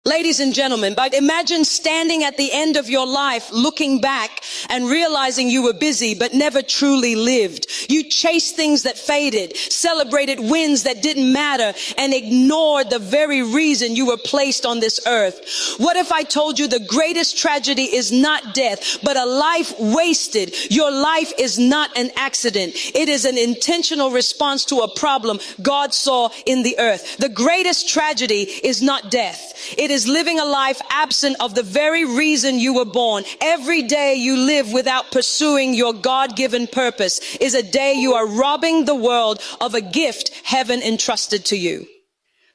Ladies and gentlemen, but imagine standing at the end of your life, looking back and realizing you were busy but never truly lived. You chased things that faded, celebrated wins that didn't matter, and ignored the very reason you were placed on this earth. What if I told you the greatest tragedy is not death, but a life wasted? Your life is not an accident. It is an intentional response to a problem God saw in the earth. The greatest tragedy is not death. It is living a life absent of the very reason you were born. Every day you live without pursuing your God-given purpose is a day you are robbing the world of a gift heaven entrusted to you.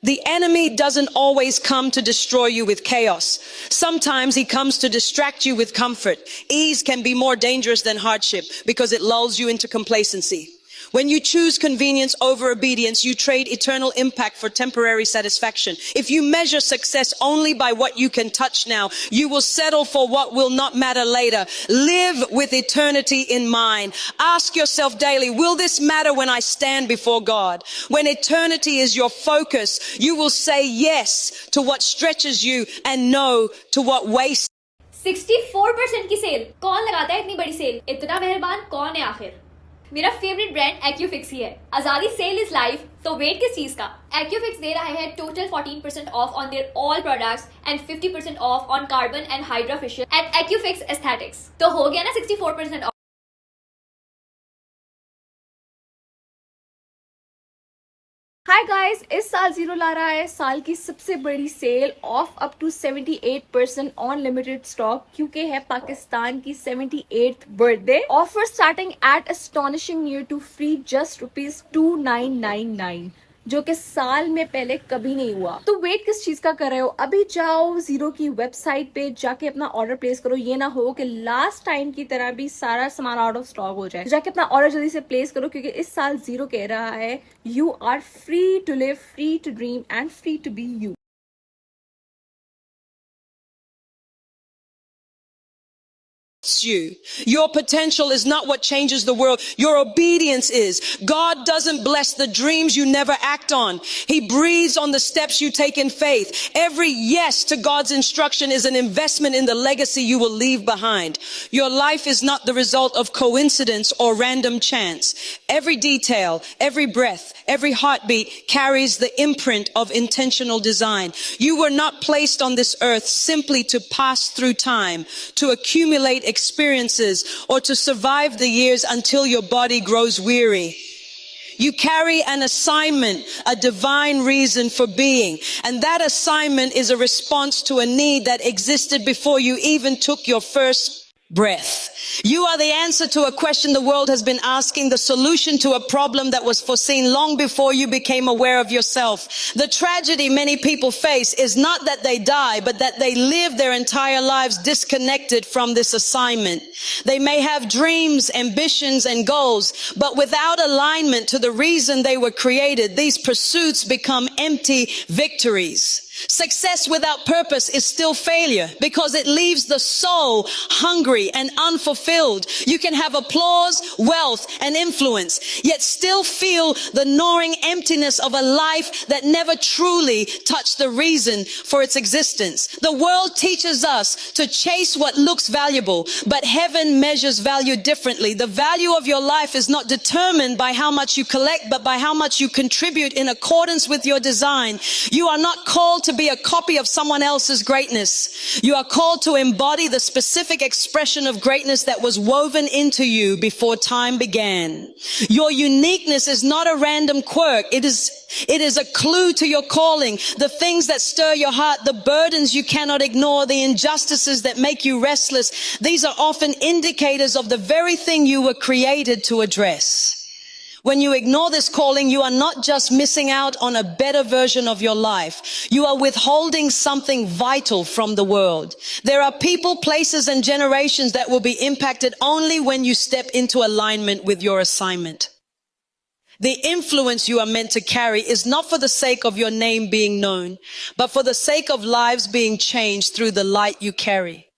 The enemy doesn't always come to destroy you with chaos. Sometimes he comes to distract you with comfort. Ease can be more dangerous than hardship because it lulls you into complacency. When you choose convenience over obedience, you trade eternal impact for temporary satisfaction. If you measure success only by what you can touch now, you will settle for what will not matter later. Live with eternity in mind. Ask yourself daily, will this matter when I stand before God? When eternity is your focus, you will say yes to what stretches you and no to what wastes. 64% की cell कौन लगाता है? इतनी बड़ी cell, इतना मेहरबान कौन है आखिर? मेरा फेवरेट ब्रांड एक्यूफिक्स ही है। आजादी सेल इज लाइफ, तो वेट किस चीज का? एक्यूफिक्स दे रहा है total 14% off on their all products and 50% off on carbon and hydra facial at Acufix aesthetics. तो हो गया ना 64% ऑफ। हाय गाइस, इस साल जीरो ला रहा है साल की सबसे बड़ी sale off up to 78% on limited stock, क्योंकि है पाकिस्तान की 78th birthday. Offer starting at astonishing near to free just ₹2999, जो कि साल में पहले कभी नहीं हुआ। तो वेट किस चीज का कर रहे हो? अभी जाओ जीरो की वेबसाइट पे जाके अपना ऑर्डर प्लेस करो। ये ना हो कि लास्ट टाइम की तरह भी सारा सामान आउट ऑफ स्टॉक हो जाए। जाके अपना ऑर्डर जल्दी से प्लेस करो, क्योंकि इस साल जीरो कह रहा है you are free to live, free to dream and free to be you. You. Your potential is not what changes the world. Your obedience is. God doesn't bless the dreams you never act on. He breathes on the steps you take in faith. Every yes to God's instruction is an investment in the legacy you will leave behind. Your life is not the result of coincidence or random chance. Every detail, every breath, every heartbeat carries the imprint of intentional design. You were not placed on this earth simply to pass through time, to accumulate experiences, or to survive the years until your body grows weary. You carry an assignment, a divine reason for being. And that assignment is a response to a need that existed before you even took your first breath. You are the answer to a question the world has been asking, the solution to a problem that was foreseen long before you became aware of yourself. The tragedy many people face is not that they die, but that they live their entire lives disconnected from this assignment. They may have dreams, ambitions, and goals, but without alignment to the reason they were created, these pursuits become empty victories. Success without purpose is still failure because it leaves the soul hungry and unfulfilled. You can have applause, wealth, and influence, yet still feel the gnawing emptiness of a life that never truly touched the reason for its existence. The world teaches us to chase what looks valuable, but heaven measures value differently. The value of your life is not determined by how much you collect, but by how much you contribute in accordance with your design. You are not called to be a copy of someone else's greatness. You are called to embody the specific expression of greatness that was woven into you before time began. Your uniqueness is not a random quirk. It is a clue to your calling. The things that stir your heart, the burdens you cannot ignore, the injustices that make you restless, these are often indicators of the very thing you were created to address. When you ignore this calling, you are not just missing out on a better version of your life. You are withholding something vital from the world. There are people, places, and generations that will be impacted only when you step into alignment with your assignment. The influence you are meant to carry is not for the sake of your name being known, but for the sake of lives being changed through the light you carry.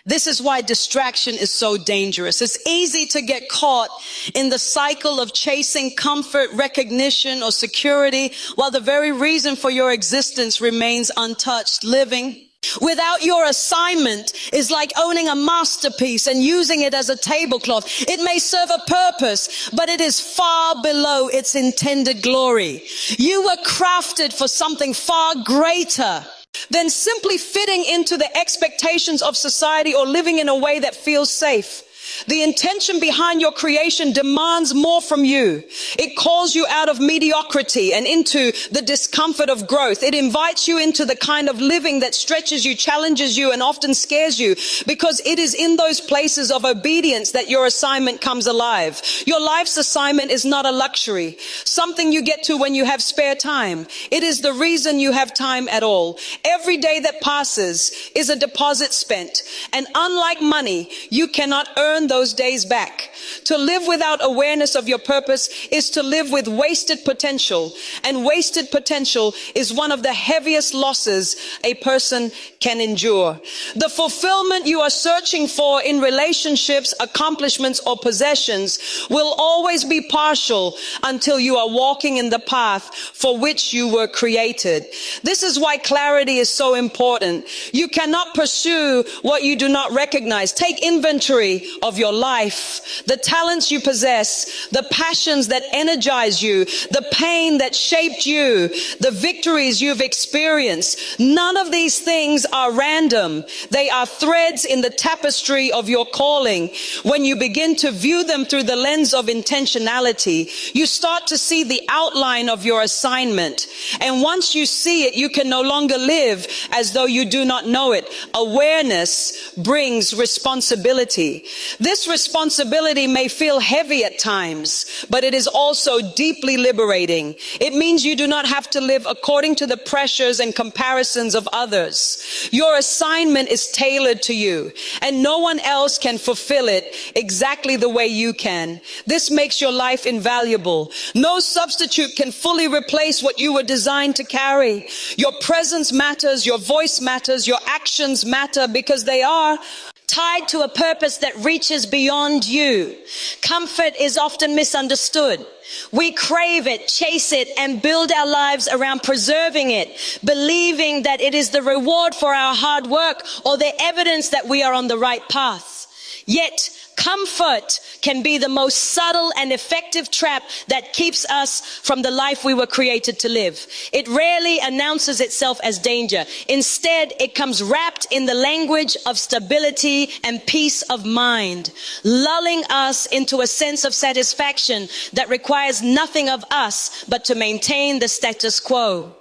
This is why distraction is so dangerous. It's easy to get caught in the cycle of chasing comfort, recognition, or security, while the very reason for your existence remains untouched. Living without your assignment is like owning a masterpiece and using it as a tablecloth. It may serve a purpose, but it is far below its intended glory. You were crafted for something far greater than simply fitting into the expectations of society or living in a way that feels safe. The intention behind your creation demands more from you. It calls you out of mediocrity and into the discomfort of growth. It invites you into the kind of living that stretches you, challenges you, and often scares you, because it is in those places of obedience that your assignment comes alive. Your life's assignment is not a luxury, something you get to when you have spare time. It is the reason you have time at all. Every day that passes is a deposit spent, and unlike money, you cannot earn those days back. To live without awareness of your purpose is to live with wasted potential, and wasted potential is one of the heaviest losses a person can endure. The fulfillment you are searching for in relationships, accomplishments, or possessions will always be partial until you are walking in the path for which you were created. This is why clarity is so important. You cannot pursue what you do not recognize. Take inventory of your life, the talents you possess, the passions that energize you, the pain that shaped you, the victories you've experienced. None of these things are random. They are threads in the tapestry of your calling. When you begin to view them through the lens of intentionality, you start to see the outline of your assignment. And once you see it, you can no longer live as though you do not know it. Awareness brings responsibility. This responsibility may feel heavy at times, but it is also deeply liberating. It means you do not have to live according to the pressures and comparisons of others. Your assignment is tailored to you, and no one else can fulfill it exactly the way you can. This makes your life invaluable. No substitute can fully replace what you were designed to carry. Your presence matters, your voice matters, your actions matter, because they are tied to a purpose that reaches beyond you. Comfort is often misunderstood. We crave it, chase it, and build our lives around preserving it, believing that it is the reward for our hard work or the evidence that we are on the right path. Yet, comfort can be the most subtle and effective trap that keeps us from the life we were created to live. It rarely announces itself as danger. Instead, it comes wrapped in the language of stability and peace of mind, lulling us into a sense of satisfaction that requires nothing of us but to maintain the status quo.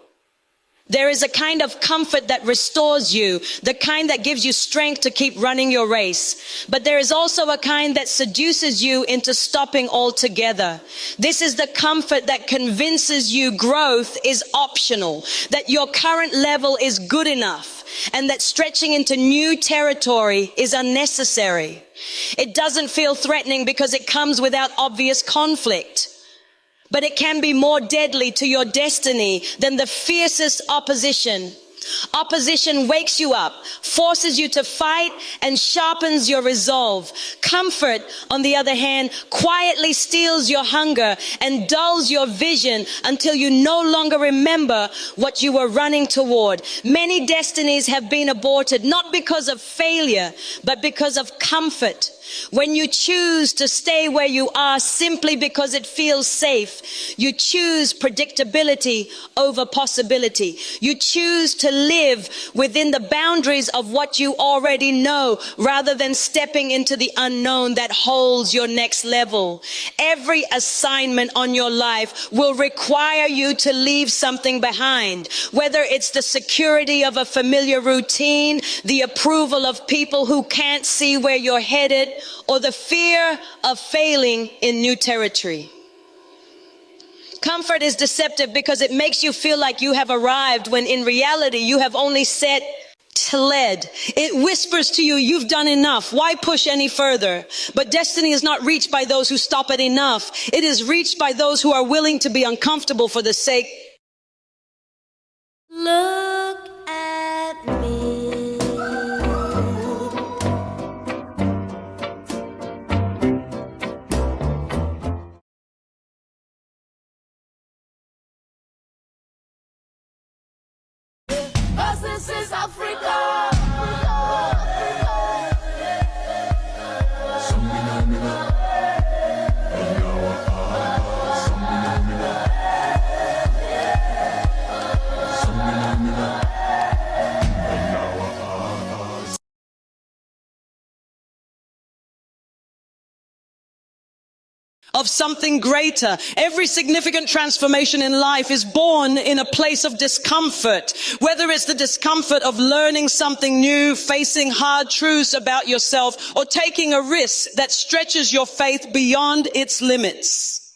There is a kind of comfort that restores you, the kind that gives you strength to keep running your race. But there is also a kind that seduces you into stopping altogether. This is the comfort that convinces you growth is optional, that your current level is good enough, and that stretching into new territory is unnecessary. It doesn't feel threatening because it comes without obvious conflict. But it can be more deadly to your destiny than the fiercest opposition. Opposition wakes you up, forces you to fight, and sharpens your resolve. Comfort, on the other hand, quietly steals your hunger and dulls your vision until you no longer remember what you were running toward. Many destinies have been aborted, not because of failure, but because of comfort. When you choose to stay where you are simply because it feels safe, you choose predictability over possibility. You choose to live within the boundaries of what you already know, rather than stepping into the unknown that holds your next level. Every assignment on your life will require you to leave something behind, whether it's the security of a familiar routine, the approval of people who can't see where you're headed, or the fear of failing in new territory. Comfort is deceptive because it makes you feel like you have arrived when in reality you have only set to lead. It whispers to you, you've done enough. Why push any further? But destiny is not reached by those who stop at enough. It is reached by those who are willing to be uncomfortable for the sake. Look at me. Of something greater. Every significant transformation in life is born in a place of discomfort. Whether it's the discomfort of learning something new, facing hard truths about yourself, or taking a risk that stretches your faith beyond its limits.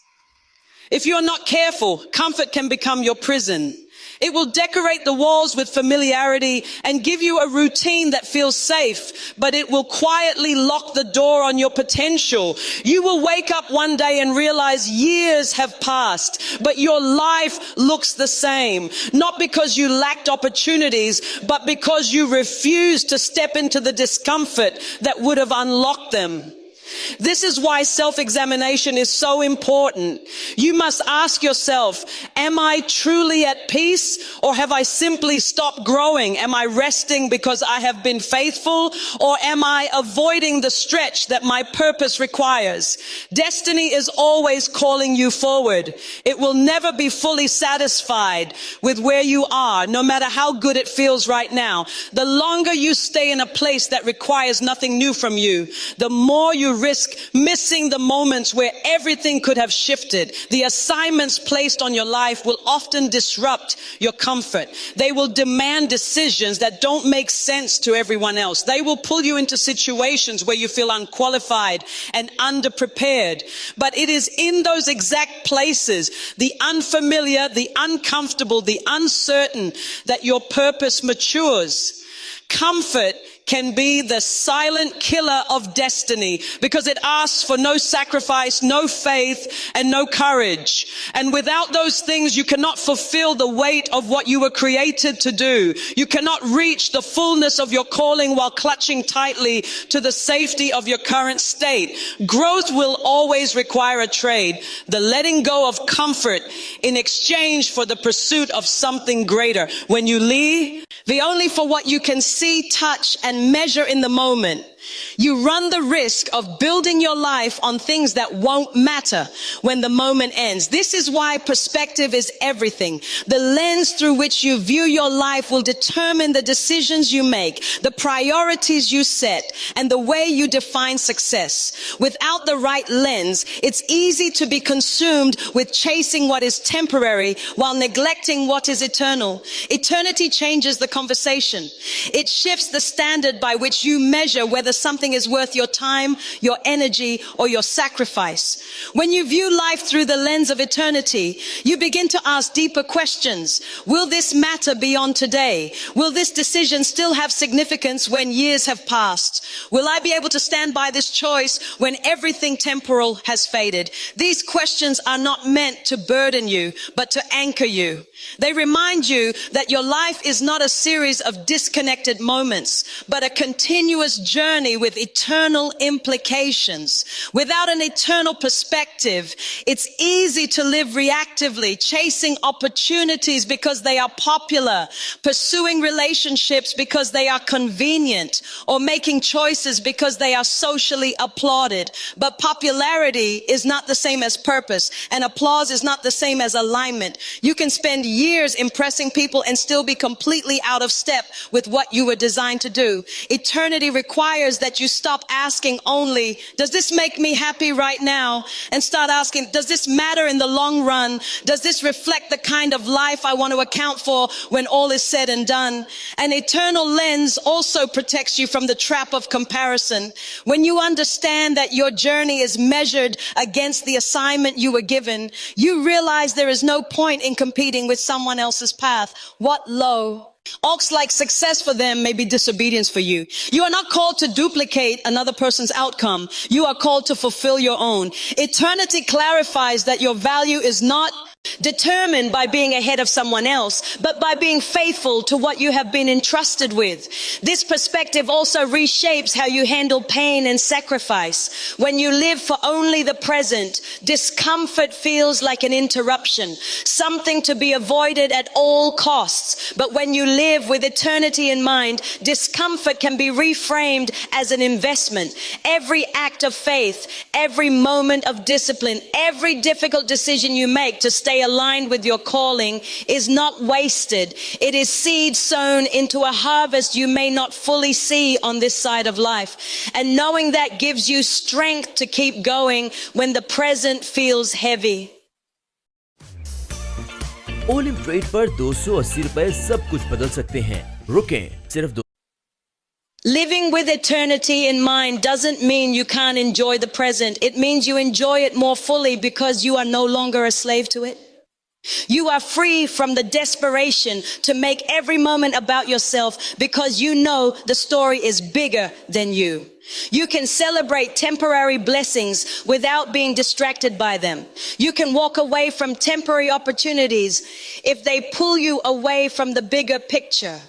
If you are not careful, comfort can become your prison. It will decorate the walls with familiarity and give you a routine that feels safe, but it will quietly lock the door on your potential. You will wake up one day and realize years have passed, but your life looks the same. Not because you lacked opportunities, but because you refused to step into the discomfort that would have unlocked them. This is why self-examination is so important. You must ask yourself, am I truly at peace, or have I simply stopped growing? Am I resting because I have been faithful, or am I avoiding the stretch that my purpose requires? Destiny is always calling you forward. It will never be fully satisfied with where you are, no matter how good it feels right now. The longer you stay in a place that requires nothing new from you, the more you risk missing the moments where everything could have shifted. The assignments placed on your life will often disrupt your comfort. They will demand decisions that don't make sense to everyone else. They will pull you into situations where you feel unqualified and underprepared. But it is in those exact places, the unfamiliar, the uncomfortable, the uncertain, that your purpose matures. Comfort can be the silent killer of destiny because it asks for no sacrifice, no faith, and no courage. And without those things, you cannot fulfill the weight of what you were created to do. You cannot reach the fullness of your calling while clutching tightly to the safety of your current state. Growth will always require a trade, the letting go of comfort in exchange for the pursuit of something greater. When you leave, only for what you can see, touch, and measure in the moment, you run the risk of building your life on things that won't matter when the moment ends. This is why perspective is everything. The lens through which you view your life will determine the decisions you make, the priorities you set, and the way you define success. Without the right lens, it's easy to be consumed with chasing what is temporary while neglecting what is eternal. Eternity changes the conversation. It shifts the standard by which you measure whether something is worth your time, your energy, or your sacrifice. When you view life through the lens of eternity, you begin to ask deeper questions. Will this matter beyond today? Will this decision still have significance when years have passed? Will I be able to stand by this choice when everything temporal has faded? These questions are not meant to burden you, but to anchor you. They remind you that your life is not a series of disconnected moments, but a continuous journey with eternal implications. Without an eternal perspective, it's easy to live reactively, chasing opportunities because they are popular, pursuing relationships because they are convenient, or making choices because they are socially applauded. But popularity is not the same as purpose, and applause is not the same as alignment. You can spend years impressing people and still be completely out of step with what you were designed to do. Eternity requires that you stop asking only, does this make me happy right now? And start asking, does this matter in the long run? Does this reflect the kind of life I want to account for when all is said and done? An eternal lens also protects you from the trap of comparison. When you understand that your journey is measured against the assignment you were given, you realize there is no point in competing with someone else's path. What low ox like success for them may be disobedience for you. You are not called to duplicate another person's outcome. You are called to fulfill your own. Eternity clarifies that your value is not determined by being ahead of someone else, but by being faithful to what you have been entrusted with. This perspective also reshapes how you handle pain and sacrifice. When you live for only the present, discomfort feels like an interruption, something to be avoided at all costs. But when you live with eternity in mind, discomfort can be reframed as an investment. Every act of faith, every moment of discipline, every difficult decision you make to stay aligned with your calling is not wasted. It is seed sown into a harvest you may not fully see on this side of life. And knowing that gives you strength to keep going when the present feels heavy. ओलिम trade पर 280 रुपए सब कुछ बदल सकते हैं। रुकें सिर्फ Living with eternity in mind doesn't mean you can't enjoy the present. It means you enjoy it more fully because you are no longer a slave to it. You are free from the desperation to make every moment about yourself because you know the story is bigger than you. You can celebrate temporary blessings without being distracted by them. You can walk away from temporary opportunities if they pull you away from the bigger picture.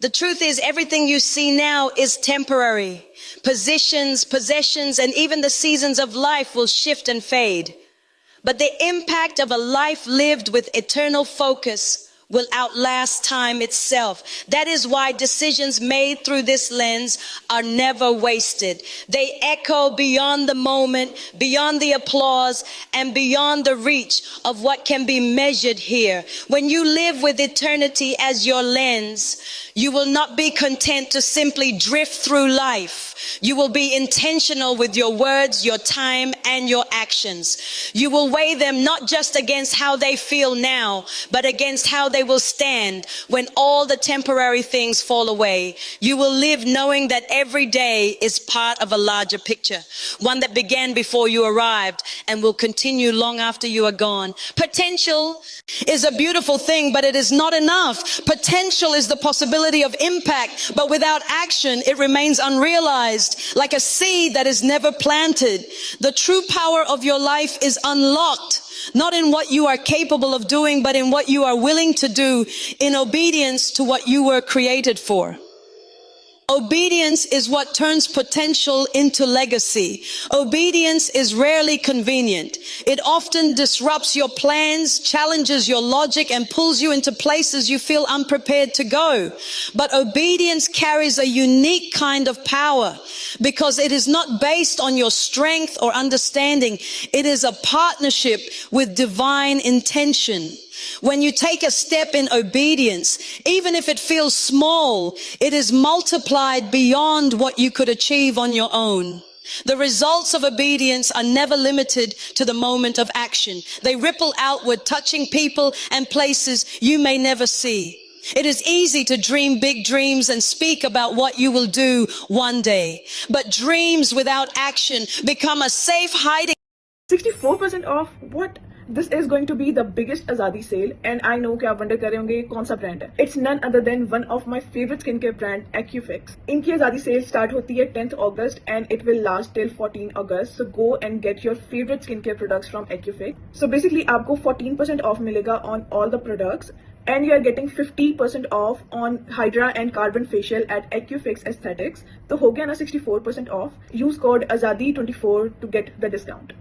The truth is, everything you see now is temporary. Positions, possessions, and even the seasons of life will shift and fade. But the impact of a life lived with eternal focus will outlast time itself. That is why decisions made through this lens are never wasted. They echo beyond the moment, beyond the applause, and beyond the reach of what can be measured here. When you live with eternity as your lens, you will not be content to simply drift through life. You will be intentional with your words, your time, and your actions. You will weigh them not just against how they feel now, but against how they will stand when all the temporary things fall away. You will live knowing that every day is part of a larger picture, one that began before you arrived and will continue long after you are gone. Potential is a beautiful thing, but it is not enough. Potential is the possibility of impact, but without action, it remains unrealized, like a seed that is never planted. The true power of your life is unlocked, not in what you are capable of doing, but in what you are willing to do in obedience to what you were created for. Obedience is what turns potential into legacy. Obedience is rarely convenient. It often disrupts your plans, challenges your logic, and pulls you into places you feel unprepared to go. But obedience carries a unique kind of power because it is not based on your strength or understanding. It is a partnership with divine intention. When you take a step in obedience, even if it feels small, it is multiplied beyond what you could achieve on your own. The results of obedience are never limited to the moment of action. They ripple outward, touching people and places you may never see. It is easy to dream big dreams and speak about what you will do one day, but dreams without action become a safe hiding. 64% off? What? This is going to be the biggest Azadi sale, and I know कि आप wonder कर रहे होंगे कौन सा brand है. It's none other than one of my favorite skincare brand, AccuFix. इनकी Azadi sale start होती है 10th August and it will last till 14 August. So go and get your favorite skincare products from AccuFix. So basically आपको 14% off मिलेगा on all the products. And you are getting 50% off on Hydra and Carbon Facial at AccuFix Aesthetics. तो हो गया ना 64% off. Use code Azadi24 to get the discount.